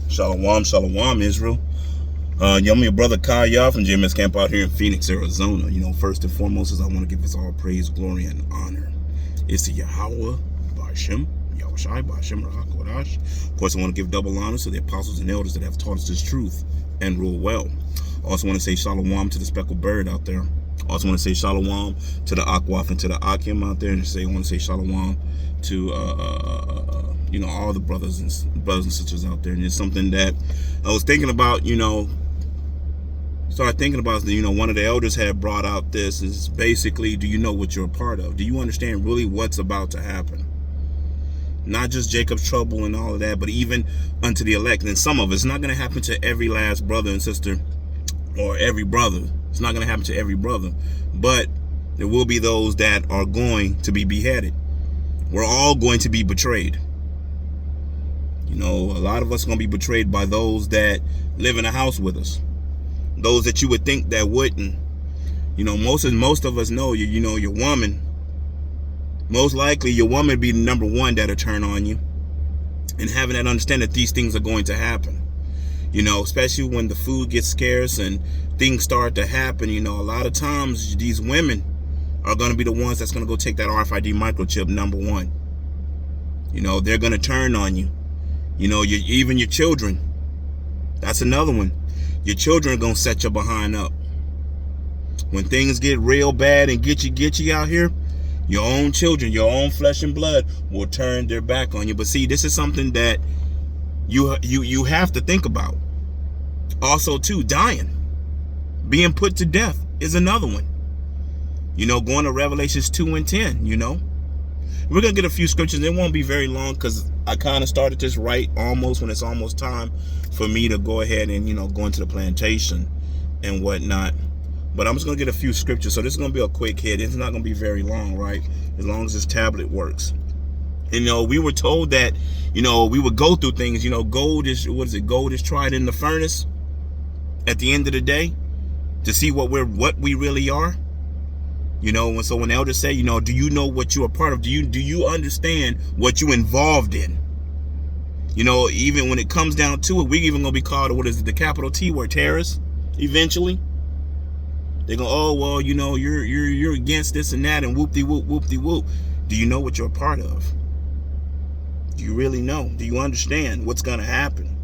Shalom, shalom, Israel. I'm your brother Kaya from JMS Camp out here in Phoenix, Arizona. First and foremost is I want to give us all praise, glory, and honor. It's to Yahweh, Ba'ashem, Yahushai, Ba'ashem, Rahakodash. Of course, I want to give double honor to the apostles and elders that have taught us this truth and rule well. Also want to say shalom to the speckled bird out there. Also want to say shalom to the Akwaf and to the Akim out there, and I want to say shalom to all the brothers and sisters out there. And it's something that I was thinking about. Started thinking about. One of the elders had brought out this is basically, do you know what you're a part of? Do you understand really what's about to happen? Not just Jacob's trouble and all of that, but even unto the elect. And some of it's not going to happen to every last brother and sister or every brother. It's not going to happen to every brother, but there will be those that are going to be beheaded. We're all going to be betrayed. A lot of us are going to be betrayed by those that live in a house with us. Those that you would think that wouldn't. Most of us know, your woman. Most likely your woman would be the number one that'll turn on you. And having that understanding that these things are going to happen. Especially when the food gets scarce and things start to happen. A lot of times these women are going to be the ones that's going to go take that RFID microchip, number one. They're going to turn on you. Even your children. That's another one. Your children are going to set your behind up. When things get real bad and get you out here, your own children, your own flesh and blood will turn their back on you. But see, this is something that you have to think about. Also, too, dying. Being put to death is another one. Going to Revelations 2 and 10, We're going to get a few scriptures. It won't be very long because I kind of started this right almost when it's almost time for me to go ahead and, go into the plantation and whatnot. But I'm just going to get a few scriptures. So this is going to be a quick hit. It's not going to be very long, right? As long as this tablet works. We were told that, we would go through things. Gold is tried in the furnace at the end of the day to see what we really are. So when elders say, do you know what you're a part of? Do you understand what you're involved in? Even when it comes down to it, we're even gonna be called, the capital T word, terrorists. Eventually, they go, oh well, you're against this and that, and whoop-de-whoop. Do you know what you're a part of? Do you really know? Do you understand what's gonna happen?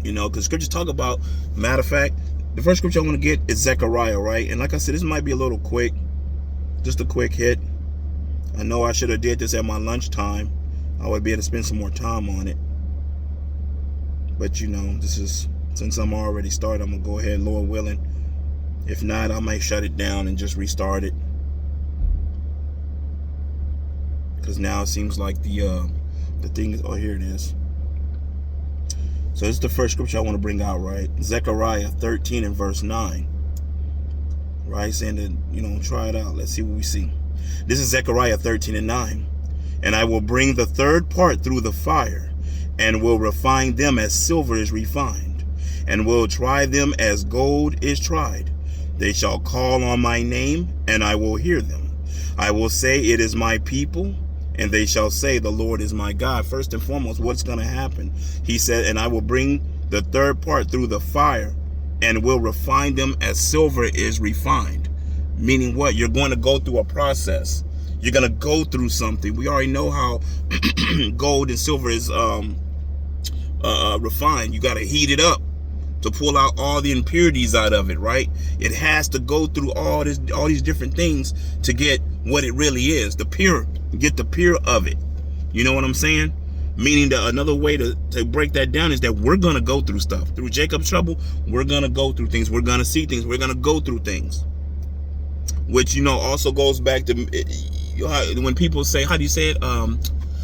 Because scriptures talk about. Matter of fact, the first scripture I want to get is Zechariah, right? And like I said, this might be a little quick, just a quick hit. I know I should have did this at my lunchtime. I would be able to spend some more time on it. But this is, since I'm already started, I'm going to go ahead, Lord willing. If not, I might shut it down and just restart it. Because now it seems like the thing is, oh, here it is. So this is the first scripture I want to bring out, right? Zechariah 13 and verse 9. Right? Saying that, try it out. Let's see what we see. This is Zechariah 13 and 9. And I will bring the third part through the fire, and will refine them as silver is refined, and will try them as gold is tried. They shall call on my name, and I will hear them. I will say, it is my people, and they shall say, the Lord is my God. First and foremost, what's going to happen? He said, and I will bring the third part through the fire and will refine them as silver is refined. Meaning what? You're going to go through a process. You're going to go through something. We already know how gold and silver is refined. You got to heat it up to pull out all the impurities out of it, right? It has to go through all these different things to get what it really is, get the pure of it. You know what I'm saying? Meaning that another way to break that down is that we're going to go through stuff. Through Jacob's trouble, we're going to go through things. We're going to see things. We're going to go through things. Which, also goes back to when people say, how do you say it?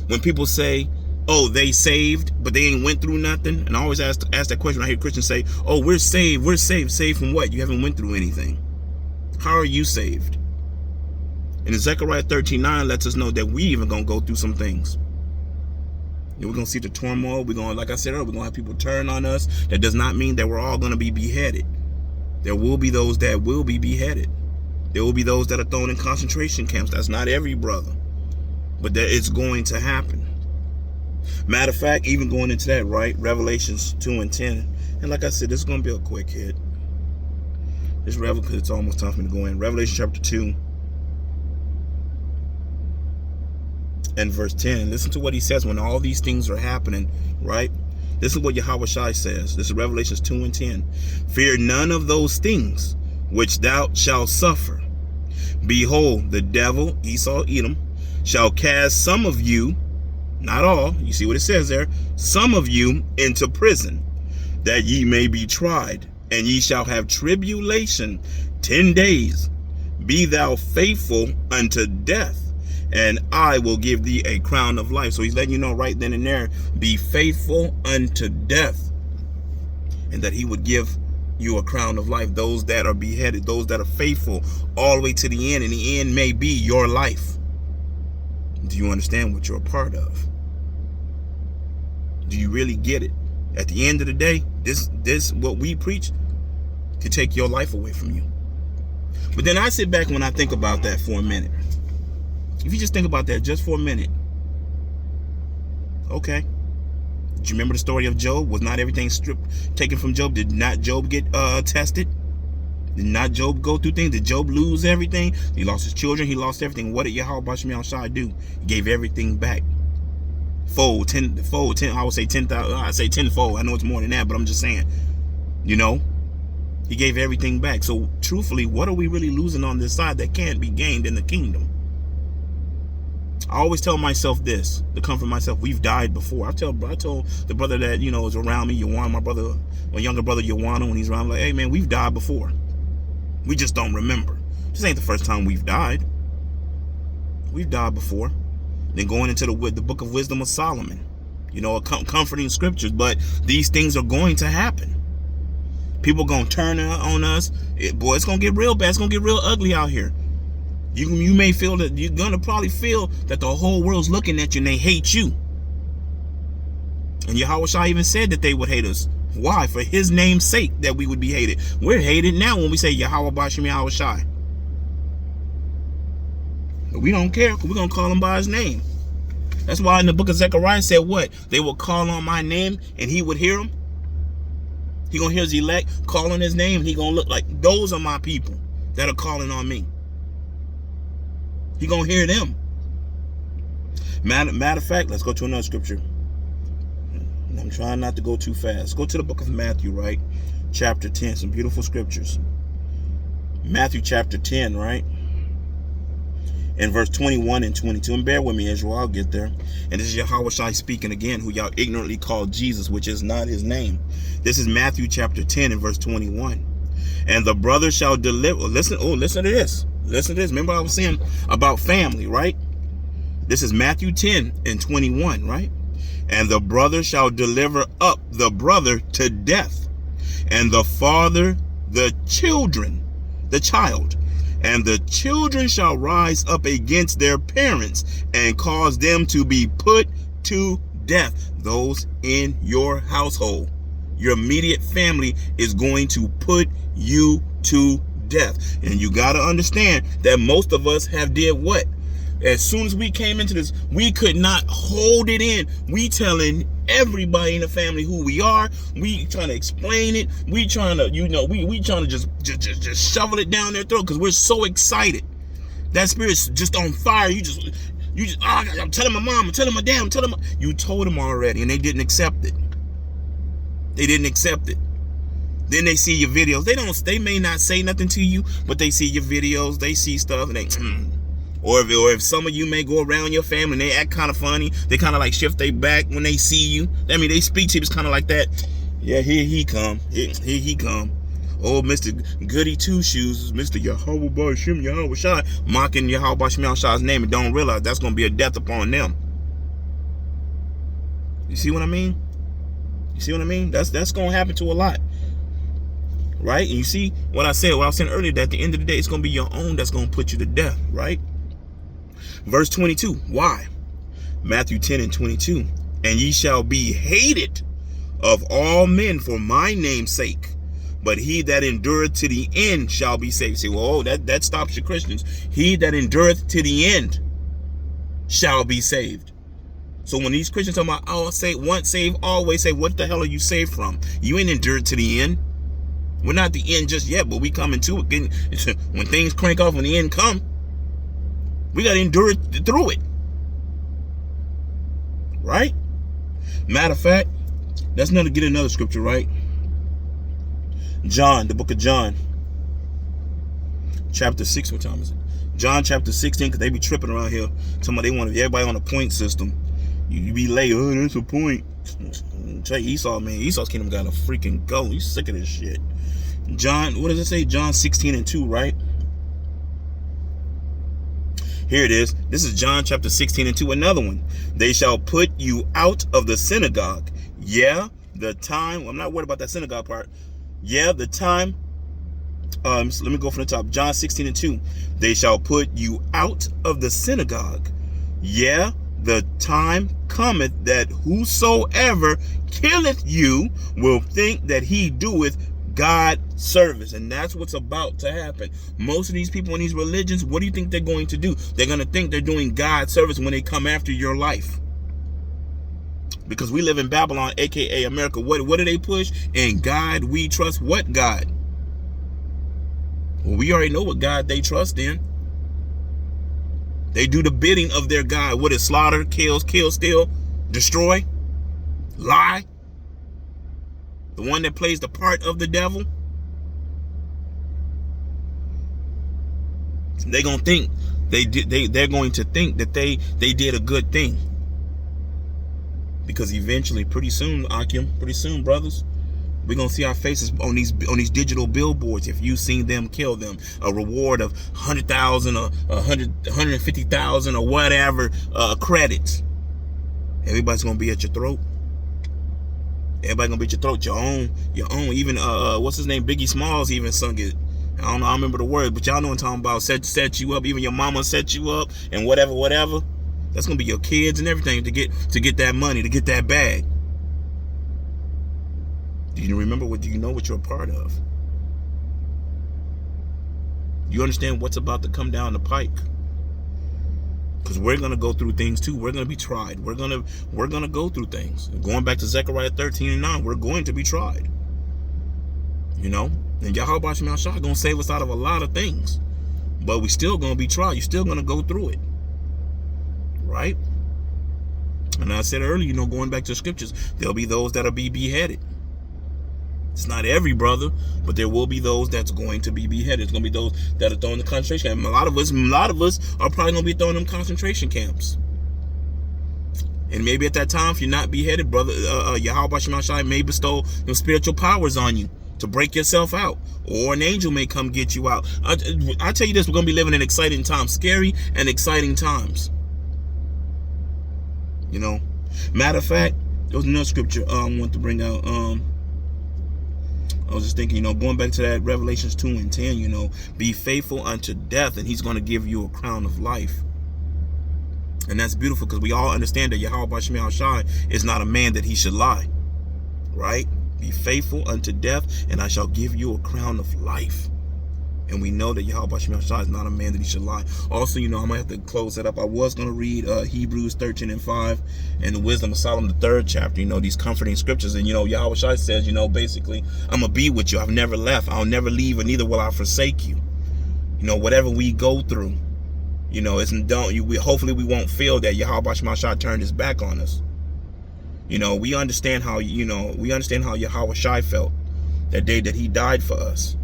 When people say, oh, they saved, but they ain't went through nothing. And I always ask that question. I hear Christians say, oh, we're saved. We're saved. Saved from what? You haven't went through anything. How are you saved? And Zechariah 13:9 lets us know that we even going to go through some things. We're going to see the turmoil. We're going, like I said earlier, we're going to have people turn on us. That does not mean that we're all going to be beheaded. There will be those that will be beheaded. There will be those that are thrown in concentration camps. That's not every brother. But that it's going to happen. Matter of fact, even going into that, right? Revelations 2 and 10. And like I said, this is going to be a quick hit. This because it's almost time for me to go in. Revelation chapter 2 and verse 10. Listen to what he says when all these things are happening, right? This is what Yahawashi says. This is Revelations 2 and 10. Fear none of those things which thou shalt suffer. Behold, the devil, Esau, Edom, shall cast some of you, not all, you see what it says there, some of you into prison, that ye may be tried, and ye shall have tribulation 10 days. Be thou faithful unto death, and I will give thee a crown of life. So he's letting you know right then and there, be faithful unto death, and that he would give you a crown of life. Those that are beheaded, those that are faithful all the way to the end, and the end may be your life. Do you understand what you're a part of? Do you really get it? At the end of the day, this what we preach could take your life away from you. But then I sit back when I think about that for a minute. If you just think about that just for a minute. Okay. Do you remember the story of Job? Was not everything taken from Job? Did not Job get tested? Did not Job go through things? Did Job lose everything? He lost his children. He lost everything. What did Yahweh Shai do? He gave everything back. Fold, 10, I would say 10,000. I'd say tenfold. I know it's more than that, but I'm just saying, you know, he gave everything back. So truthfully, what are we really losing on this side that can't be gained in the kingdom? I always tell myself this, to comfort myself, we've died before. I told the brother that, you know, is around me, Yawan, my younger brother Yawana, when he's around, I'm like, hey man, we've died before. We just don't remember. This ain't the first time we've died. We've died before. Then going into the book of wisdom of Solomon, you know, comforting scriptures, but these things are going to happen. People gonna turn on us. Boy, it's gonna get real bad. It's gonna get real ugly out here. You may feel that you're gonna probably feel that the whole world's looking at you and they hate you. And Yahawashi even said that they would hate us. Why? For his name's sake that we would be hated. We're hated now when we say Yahweh Bashim Yahawashi. But we don't care, because we're going to call him by his name. That's why in the book of Zechariah said what? They will call on my name and he would hear them. He going to hear his elect calling his name, and he going to look like, those are my people that are calling on me. He going to hear them. Matter of fact, let's go to another scripture. I'm trying not to go too fast. Go to the book of Matthew, right? Chapter 10, some beautiful scriptures. Matthew chapter 10, right? In verse 21 and 22, and bear with me, Israel, I'll get there. And this is Yahawashi speaking again, who y'all ignorantly call Jesus, which is not his name. This is Matthew chapter 10 and verse 21. And the brother shall deliver, listen to this. Listen to this. Remember I was saying about family, right? This is Matthew 10 and 21, right? And the brother shall deliver up the brother to death, and the father the child. And the children shall rise up against their parents and cause them to be put to death. Those in your household, your immediate family is going to put you to death. And you got to understand that most of us have did what? As soon as we came into this, we could not hold it in. We telling everybody in the family who we are. We trying to explain it. We trying to, we trying to just shovel it down their throat because we're so excited. That spirit's just on fire. I'm telling my mom, I'm telling my dad, you told them already, and they didn't accept it. They didn't accept it. Then they see your videos. They may not say nothing to you, but they see your videos. They see stuff, and they. Or if some of you may go around your family and they act kind of funny, they kind of like shift their back when they see you. I mean, they speak to you, it's kind of like that. Yeah, here he come. Here he come. Oh, Mr. Goody Two Shoes, Mr. Yahweh Bashim Yahawashi, mocking Yahweh Bashim Yahawashi's name, and don't realize that's going to be a death upon them. You see what I mean? You see what I mean? That's going to happen to a lot. Right? And you see what I said earlier, that at the end of the day, it's going to be your own that's going to put you to death. Right? Verse 22, why? Matthew 10 and 22. And ye shall be hated of all men for my name's sake, but he that endureth to the end shall be saved. See, well, that stops your Christians. He that endureth to the end shall be saved. So when these Christians talk about, oh, say once saved, always saved, what the hell are you saved from? You ain't endured to the end. We're not the end just yet, but we coming to it. When things crank off, when the end come, we got to endure it through it. Right? Matter of fact, let's get another scripture, right? John, the book of John, chapter 6. What time is it? John chapter 16, because they be tripping around here. Talking about they want everybody on a point system. You be late, oh, that's a point. Tell you, Esau, man, Esau's kingdom got to freaking go. He's sick of this shit. John, what does it say? John 16:2, right? Here it is. This is John chapter 16:2, another one. They shall put you out of the synagogue. Yeah, the time. I'm not worried about that synagogue part. Yeah, the time. So let me go from the top. John 16:2. They shall put you out of the synagogue. Yeah, the time cometh that whosoever killeth you will think that he doeth God service. And that's what's about to happen. Most of these people in these religions, what do you think they're going to do? They're going to think they're doing God service when they come after your life. Because we live in Babylon, aka America. What do they push? In God we trust. What God? Well, we already know what God they trust in. They do the bidding of their God. What is slaughter, kill, steal, destroy, lie? The one that plays the part of the devil. They're going to think they're going to think that they did a good thing. Because eventually, pretty soon, Akim, brothers, we're going to see our faces on these digital billboards. If you seen them kill them, a reward of 100,000 or 150,000 or whatever credits. Everybody's going to be at your throat. Everybody going to be at your throat. Your own. Even, what's his name? Biggie Smalls even sung it. I don't know. I remember the word, but y'all know what I'm talking about. Set you up. Even your mama set you up and whatever. That's going to be your kids and everything to get that money, to get that bag. Do you remember do you know what you're a part of? You understand what's about to come down the pike? Because we're going to go through things too. We're going to be tried. We're going to go through things. Going back to Zechariah 13:9, we're going to be tried. You know? And Yahweh Shema Shah going to save us out of a lot of things. But we still going to be tried. You're still going to go through it. Right? And I said earlier, going back to the scriptures, there'll be those that'll be beheaded. It's not every brother, but there will be those that's going to be beheaded. It's going to be those that are thrown in the concentration camp. A lot of us are probably going to be thrown in concentration camps. And maybe at that time, if you're not beheaded, brother, Yahweh Shema Shai may bestow spiritual powers on you to break yourself out. Or an angel may come get you out. I tell you this, we're going to be living in exciting times. Scary and exciting times. Matter of fact, there was another scripture I want to bring out. I was just thinking, going back to that Revelations 2:10, be faithful unto death, and he's going to give you a crown of life. And that's beautiful because we all understand that Yahweh Shema Shai is not a man that he should lie. Right? Be faithful unto death, and I shall give you a crown of life. And we know that Yahweh Shema Shai is not a man that he should lie. Also, I might have to close that up. I was going to read Hebrews 13:5 and the Wisdom of Solomon, the 3rd chapter, these comforting scriptures. And, Yahweh Shai says, basically, I'm going to be with you. I've never left. I'll never leave, and neither will I forsake you. Whatever we go through, hopefully we won't feel that Yahweh Shema Shai turned his back on us. We understand how, Yahweh Shai felt that day that he died for us.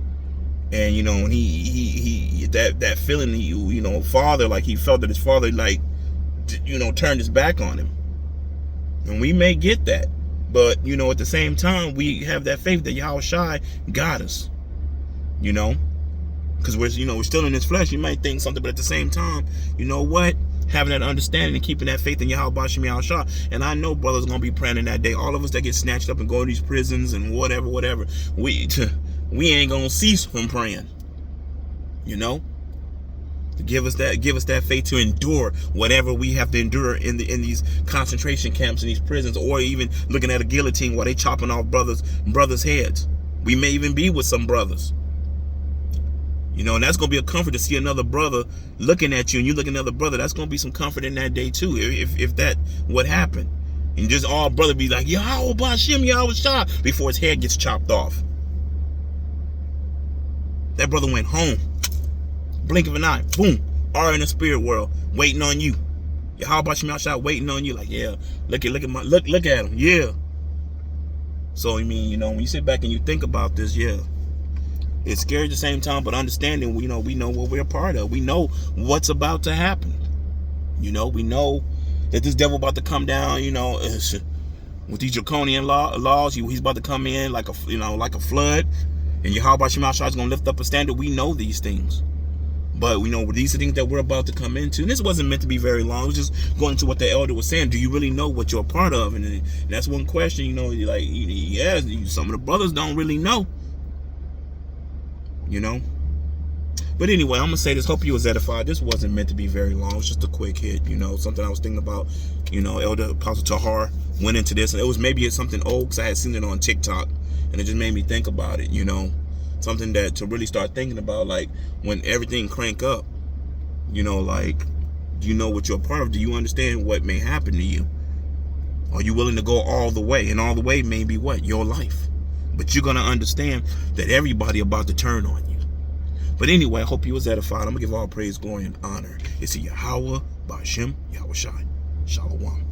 And when he that feeling, father, like he felt that his father turned his back on him. And we may get that, but at the same time we have that faith that Yahweh Shai got us. Because we're still in this flesh. You might think something, but at the same time, having that understanding and keeping that faith in Yahweh Shema Shah. And I know brothers gonna be praying in that day. All of us that get snatched up and go to these prisons and whatever, we ain't gonna cease from praying. To give us that faith to endure whatever we have to endure in these concentration camps and these prisons, or even looking at a guillotine while they chopping off brothers' heads. We may even be with some brothers. You know, and that's going to be a comfort to see another brother looking at you, and you look at another brother. That's going to be some comfort in that day too, if that what happened. And just all brother be like, Yahweh Bashim, Yahweh Shah, before his head gets chopped off. That brother went home. Blink of an eye, boom, are in the spirit world, waiting on you. Yahweh Bashim Shah waiting on you, like, yeah, look at him, yeah. So I mean, you know, when you sit back and you think about this, yeah, it's scary at the same time, but understanding, we know what we're a part of. We know what's about to happen. You know, we know that this devil about to come down, you know, with these draconian laws, he's about to come in like a flood, and Yahweh Shema Shah is going to lift up a standard. We know these things. But we know these are things that we're about to come into. And this wasn't meant to be very long. It was just going to what the elder was saying. Do you really know what you're a part of? And that's one question, you know, like, yeah, some of the brothers don't really know. You know? But anyway, I'm going to say this. Hope you was edified. This wasn't meant to be very long. It was just a quick hit, you know, something I was thinking about. You know, Elder Apostle Tahar went into this. And it was maybe something old because I had seen it on TikTok. And it just made me think about it, you know. Something that to really start thinking about, like, when everything crank up, you know, like, do you know what you're a part of? Do you understand what may happen to you? Are you willing to go all the way? And all the way may be what? Your life. But you're going to understand that everybody about to turn on you. But anyway, I hope you was edified. I'm going to give all praise, glory, and honor. It's Yahweh Bashim Yahweh Shai. Shalom.